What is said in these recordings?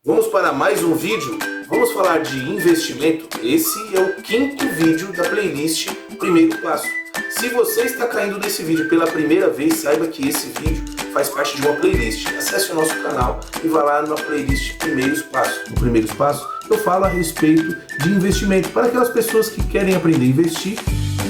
Vamos para mais um vídeo? Vamos falar de investimento? Esse é o quinto vídeo da playlist Primeiro Passo. Se você está caindo nesse vídeo pela primeira vez, saiba que esse vídeo faz parte de uma playlist. Acesse o nosso canal e vá lá na playlist Primeiros Passos. No Primeiros Passos eu falo a respeito de investimento para aquelas pessoas que querem aprender a investir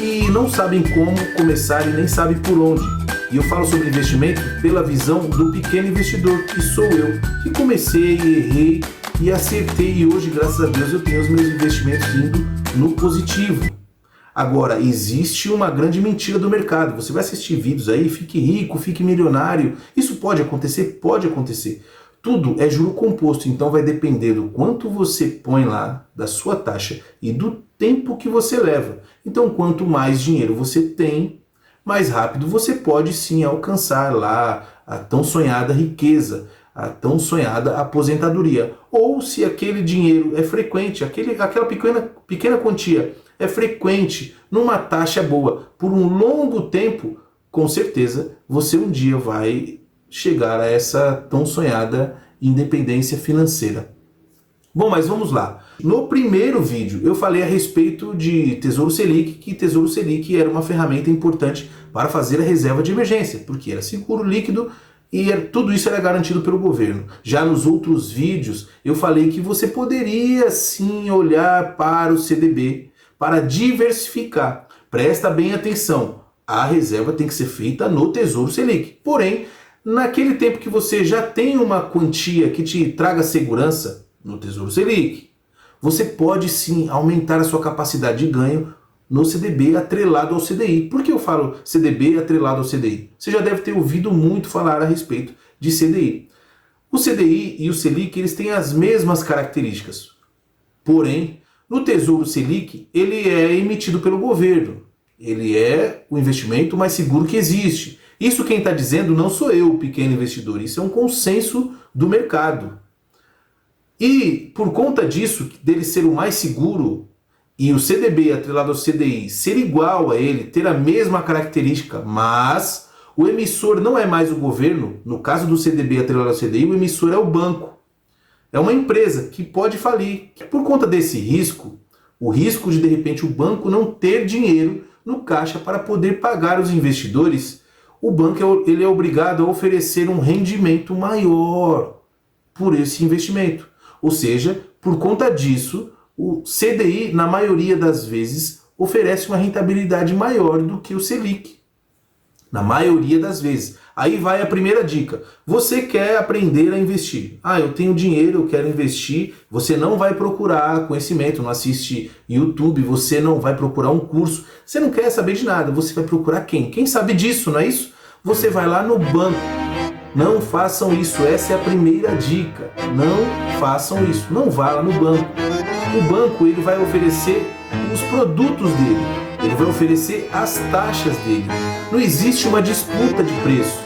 e não sabem como começar e nem sabem por onde. E eu falo sobre investimento pela visão do pequeno investidor, que sou eu, que comecei, errei e acertei, e hoje, graças a Deus, eu tenho os meus investimentos indo no positivo. Agora, existe uma grande mentira do mercado. Você vai assistir vídeos aí, fique rico, fique milionário. Isso pode acontecer? Pode acontecer. Tudo é juro composto, então vai depender do quanto você põe lá, da sua taxa e do tempo que você leva. Então, quanto mais dinheiro você tem, mais rápido você pode sim alcançar lá a tão sonhada riqueza, a tão sonhada aposentadoria. Ou se aquele dinheiro é frequente, aquela pequena quantia é frequente, numa taxa boa, por um longo tempo, com certeza você um dia vai chegar a essa tão sonhada independência financeira. Bom, mas vamos lá. No primeiro vídeo eu falei a respeito de Tesouro Selic, que Tesouro Selic era uma ferramenta importante para fazer a reserva de emergência, porque era seguro, líquido e tudo isso era garantido pelo governo. Já nos outros vídeos eu falei que você poderia sim olhar para o CDB para diversificar. Presta bem atenção, a reserva tem que ser feita no Tesouro Selic. Porém, naquele tempo que você já tem uma quantia que te traga segurança no Tesouro Selic, você pode sim aumentar a sua capacidade de ganho no CDB atrelado ao CDI. Por que eu falo CDB atrelado ao CDI? Você já deve ter ouvido muito falar a respeito de CDI. O CDI e o Selic, eles têm as mesmas características. Porém, no Tesouro Selic, ele é emitido pelo governo. Ele é o investimento mais seguro que existe. Isso quem está dizendo não sou eu, pequeno investidor. Isso é um consenso do mercado. E por conta disso, dele ser o mais seguro, e o CDB atrelado ao CDI ser igual a ele, ter a mesma característica, mas o emissor não é mais o governo, no caso do CDB atrelado ao CDI, o emissor é o banco. É uma empresa que pode falir. Por conta desse risco, o risco de repente o banco não ter dinheiro no caixa para poder pagar os investidores, o banco ele é obrigado a oferecer um rendimento maior por esse investimento. Ou seja, por conta disso, o CDI, na maioria das vezes, oferece uma rentabilidade maior do que o Selic. Na maioria das vezes. Aí vai a primeira dica. Você quer aprender a investir. Eu tenho dinheiro, eu quero investir. Você não vai procurar conhecimento, não assiste YouTube, você não vai procurar um curso. Você não quer saber de nada, você vai procurar quem? Quem sabe disso, não é isso? Você vai lá no banco. Não façam isso, essa é a primeira dica. Não façam isso, não vá lá no banco. O banco ele vai oferecer os produtos dele, ele vai oferecer as taxas dele. Não existe uma disputa de preço.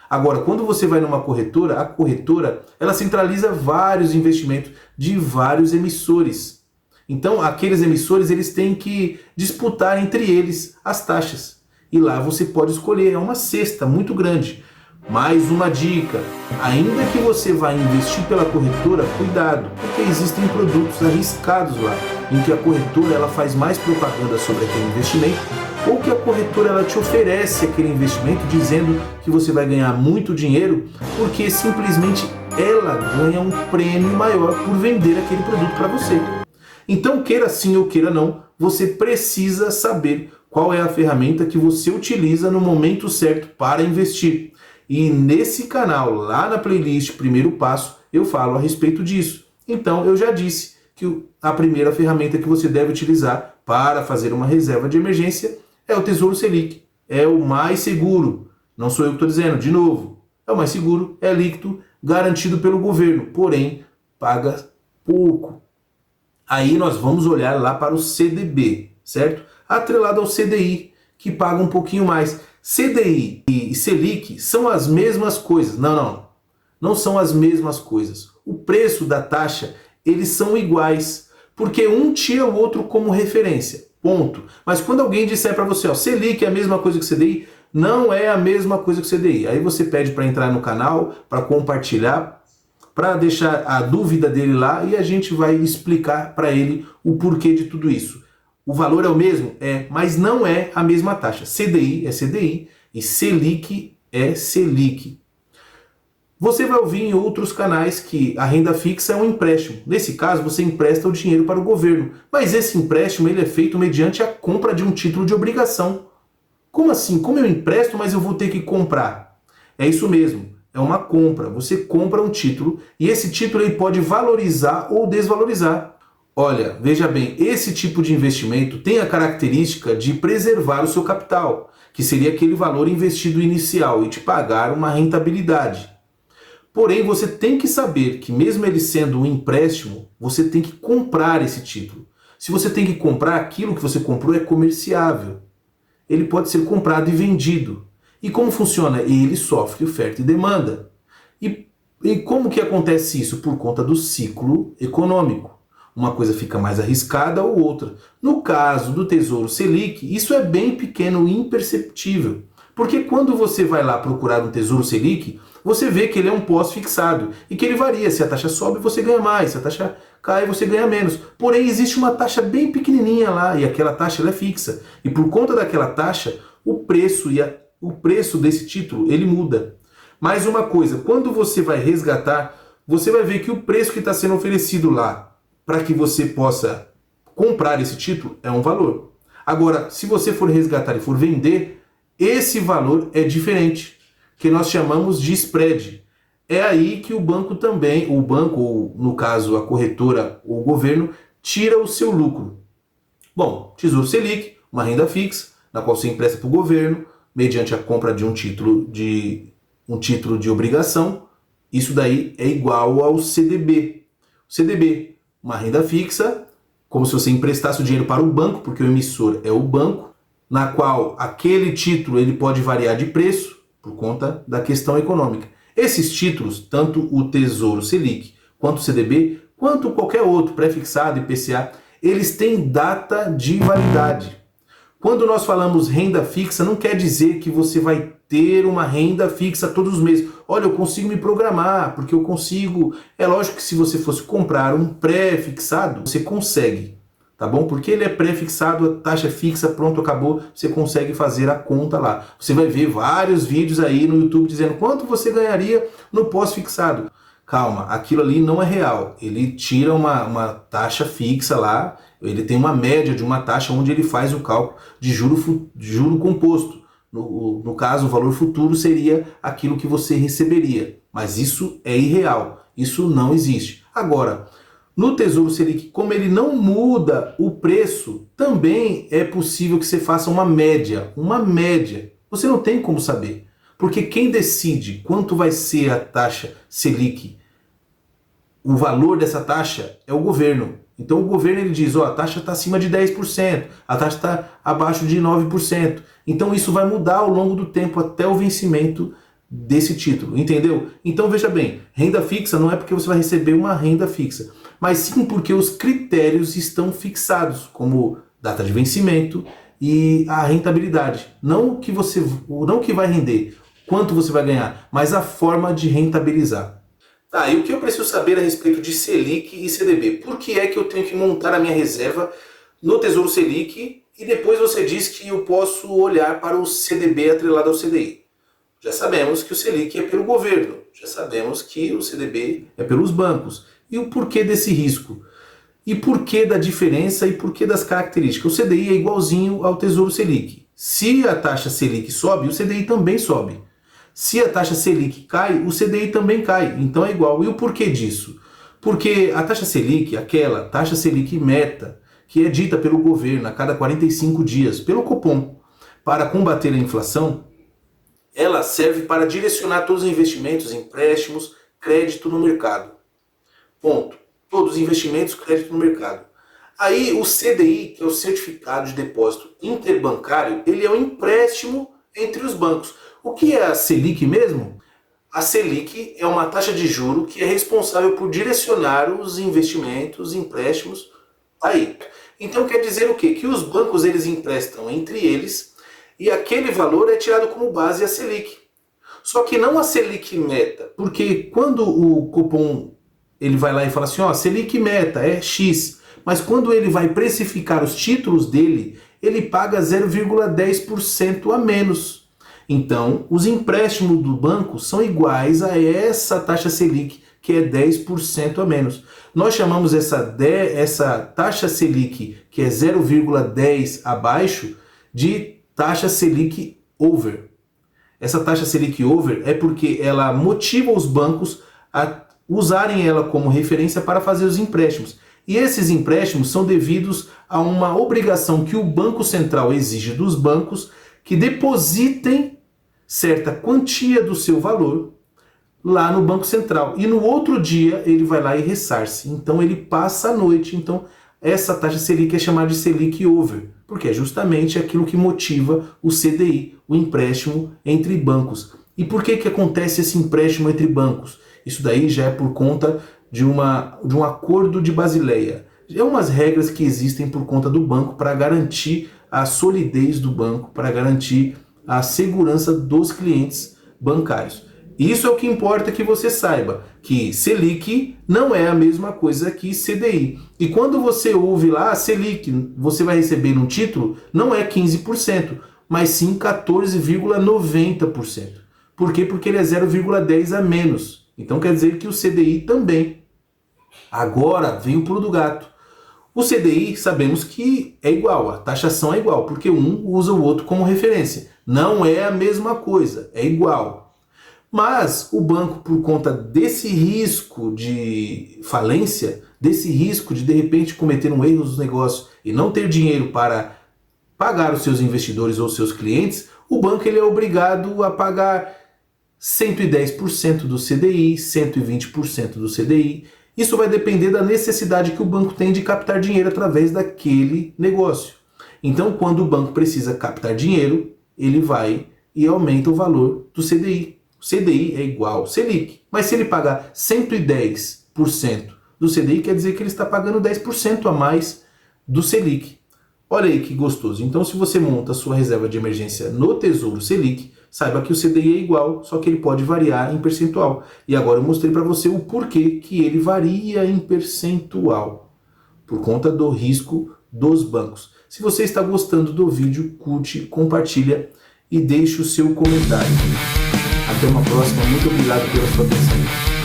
Agora, quando você vai numa corretora, a corretora ela centraliza vários investimentos de vários emissores. Então, aqueles emissores eles têm que disputar entre eles as taxas. E lá você pode escolher, é uma cesta muito grande. Mais uma dica, ainda que você vá investir pela corretora, cuidado, porque existem produtos arriscados lá, em que a corretora ela faz mais propaganda sobre aquele investimento, ou que a corretora ela te oferece aquele investimento dizendo que você vai ganhar muito dinheiro, porque simplesmente ela ganha um prêmio maior por vender aquele produto para você. Então, queira sim ou queira não, você precisa saber qual é a ferramenta que você utiliza no momento certo para investir. E nesse canal, lá na playlist Primeiro Passo, eu falo a respeito disso. Então, eu já disse que a primeira ferramenta que você deve utilizar para fazer uma reserva de emergência é o Tesouro Selic. É o mais seguro. Não sou eu que estou dizendo, de novo. É o mais seguro, é líquido, garantido pelo governo, porém, paga pouco. Aí nós vamos olhar lá para o CDB, certo? Atrelado ao CDI, que paga um pouquinho mais. CDI e Selic são as mesmas coisas. Não são as mesmas coisas. O preço da taxa, eles são iguais, porque um tira o outro como referência, ponto. Mas quando alguém disser para você, Selic é a mesma coisa que CDI, não é a mesma coisa que CDI. Aí você pede para entrar no canal, para compartilhar, para deixar a dúvida dele lá e a gente vai explicar para ele o porquê de tudo isso. O valor é o mesmo? É, mas não é a mesma taxa. CDI é CDI e Selic é Selic. Você vai ouvir em outros canais que a renda fixa é um empréstimo. Nesse caso, você empresta o dinheiro para o governo. Mas esse empréstimo ele é feito mediante a compra de um título de obrigação. Como assim? Como eu empresto, mas eu vou ter que comprar? É isso mesmo. É uma compra. Você compra um título e esse título ele pode valorizar ou desvalorizar. Olha, veja bem, esse tipo de investimento tem a característica de preservar o seu capital, que seria aquele valor investido inicial e te pagar uma rentabilidade. Porém, você tem que saber que mesmo ele sendo um empréstimo, você tem que comprar esse título. Se você tem que comprar, aquilo que você comprou é comerciável. Ele pode ser comprado e vendido. E como funciona? Ele sofre oferta e demanda. E como que acontece isso? Por conta do ciclo econômico. Uma coisa fica mais arriscada ou outra. No caso do Tesouro Selic, isso é bem pequeno e imperceptível. Porque quando você vai lá procurar um Tesouro Selic, você vê que ele é um pós-fixado e que ele varia. Se a taxa sobe, você ganha mais. Se a taxa cai, você ganha menos. Porém, existe uma taxa bem pequenininha lá e aquela taxa ela é fixa. E por conta daquela taxa, o preço desse título ele muda. Mais uma coisa, quando você vai resgatar, você vai ver que o preço que está sendo oferecido lá para que você possa comprar esse título é um valor. Agora, se você for resgatar e for vender, esse valor é diferente, que nós chamamos de spread. É aí que o banco também, ou no caso a corretora ou o governo, tira o seu lucro. Bom, Tesouro Selic, uma renda fixa, na qual você empresta para o governo, mediante a compra de um título de obrigação, isso daí é igual ao CDB. O CDB, uma renda fixa, como se você emprestasse o dinheiro para o banco, porque o emissor é o banco, na qual aquele título ele pode variar de preço por conta da questão econômica. Esses títulos, tanto o Tesouro Selic, quanto o CDB, quanto qualquer outro, pré-fixado, IPCA, eles têm data de validade. Quando nós falamos renda fixa, não quer dizer que você vai ter uma renda fixa todos os meses. Olha, eu consigo me programar, porque eu consigo... É lógico que se você fosse comprar um pré-fixado, você consegue, tá bom? Porque ele é pré-fixado, a taxa é fixa, pronto, acabou, você consegue fazer a conta lá. Você vai ver vários vídeos aí no YouTube dizendo quanto você ganharia no pós-fixado. Calma, aquilo ali não é real. Ele tira uma taxa fixa lá, ele tem uma média de uma taxa onde ele faz o cálculo de juro composto. No caso, o valor futuro seria aquilo que você receberia. Mas isso é irreal, isso não existe. Agora, no Tesouro Selic, como ele não muda o preço, também é possível que você faça uma média. Uma média. Você não tem como saber. Porque quem decide quanto vai ser a taxa Selic, o valor dessa taxa é o governo. Então o governo ele diz, a taxa está acima de 10%, a taxa está abaixo de 9%. Então isso vai mudar ao longo do tempo até o vencimento desse título, entendeu? Então veja bem, renda fixa não é porque você vai receber uma renda fixa, mas sim porque os critérios estão fixados, como data de vencimento e a rentabilidade. Não o que vai render, quanto você vai ganhar, mas a forma de rentabilizar. Tá, e o que eu preciso saber a respeito de Selic e CDB? Por que é que eu tenho que montar a minha reserva no Tesouro Selic e depois você diz que eu posso olhar para o CDB atrelado ao CDI? Já sabemos que o Selic é pelo governo, já sabemos que o CDB é pelos bancos. E o porquê desse risco? E porquê da diferença e porquê das características? O CDI é igualzinho ao Tesouro Selic. Se a taxa Selic sobe, o CDI também sobe. Se a taxa Selic cai, o CDI também cai, então é igual. E o porquê disso? Porque a taxa Selic, aquela taxa Selic meta, que é dita pelo governo a cada 45 dias, pelo Copom, para combater a inflação, ela serve para direcionar todos os investimentos, empréstimos, crédito no mercado. Ponto. Todos os investimentos, crédito no mercado. Aí o CDI, que é o Certificado de Depósito Interbancário, ele é um empréstimo entre os bancos. O que é a Selic mesmo? A Selic é uma taxa de juro que é responsável por direcionar os investimentos, empréstimos aí. Então quer dizer o quê? Que os bancos eles emprestam entre eles e aquele valor é tirado como base a Selic. Só que não a Selic meta, porque quando o Copom ele vai lá e fala assim, ó, Selic meta é X, mas quando ele vai precificar os títulos dele, ele paga 0,10% a menos. Então, os empréstimos do banco são iguais a essa taxa Selic, que é 10% a menos. Nós chamamos essa taxa Selic, que é 0,10 abaixo, de taxa Selic over. Essa taxa Selic over é porque ela motiva os bancos a usarem ela como referência para fazer os empréstimos. E esses empréstimos são devidos a uma obrigação que o Banco Central exige dos bancos que depositem certa quantia do seu valor lá no Banco Central. E no outro dia ele vai lá e ressarce. Então ele passa a noite. Então essa taxa Selic é chamada de Selic over, porque é justamente aquilo que motiva o CDI, o empréstimo entre bancos. E por que acontece esse empréstimo entre bancos? Isso daí já é por conta de um acordo de Basileia. É umas regras que existem por conta do banco para garantir a solidez do banco, para garantir a segurança dos clientes bancários. Isso é o que importa que você saiba, que Selic não é a mesma coisa que CDI. E quando você ouve lá, Selic, você vai receber no título, não é 15%, mas sim 14,90%. Por quê? Porque ele é 0,10 a menos. Então quer dizer que o CDI também. Agora vem o pulo do gato. O CDI sabemos que é igual, a taxação é igual, porque um usa o outro como referência. Não é a mesma coisa, é igual. Mas o banco, por conta desse risco de falência, desse risco de repente cometer um erro nos negócios e não ter dinheiro para pagar os seus investidores ou seus clientes, o banco ele é obrigado a pagar 110% do CDI, 120% do CDI. Isso vai depender da necessidade que o banco tem de captar dinheiro através daquele negócio. Então, quando o banco precisa captar dinheiro, ele vai e aumenta o valor do CDI. O CDI é igual ao Selic, mas se ele pagar 110% do CDI, quer dizer que ele está pagando 10% a mais do Selic. Olha aí que gostoso. Então, se você monta a sua reserva de emergência no Tesouro Selic, saiba que o CDI é igual, só que ele pode variar em percentual. E agora eu mostrei para você o porquê que ele varia em percentual, por conta do risco dos bancos. Se você está gostando do vídeo, curte, compartilha e deixe o seu comentário. Até uma próxima. Muito obrigado pela sua atenção.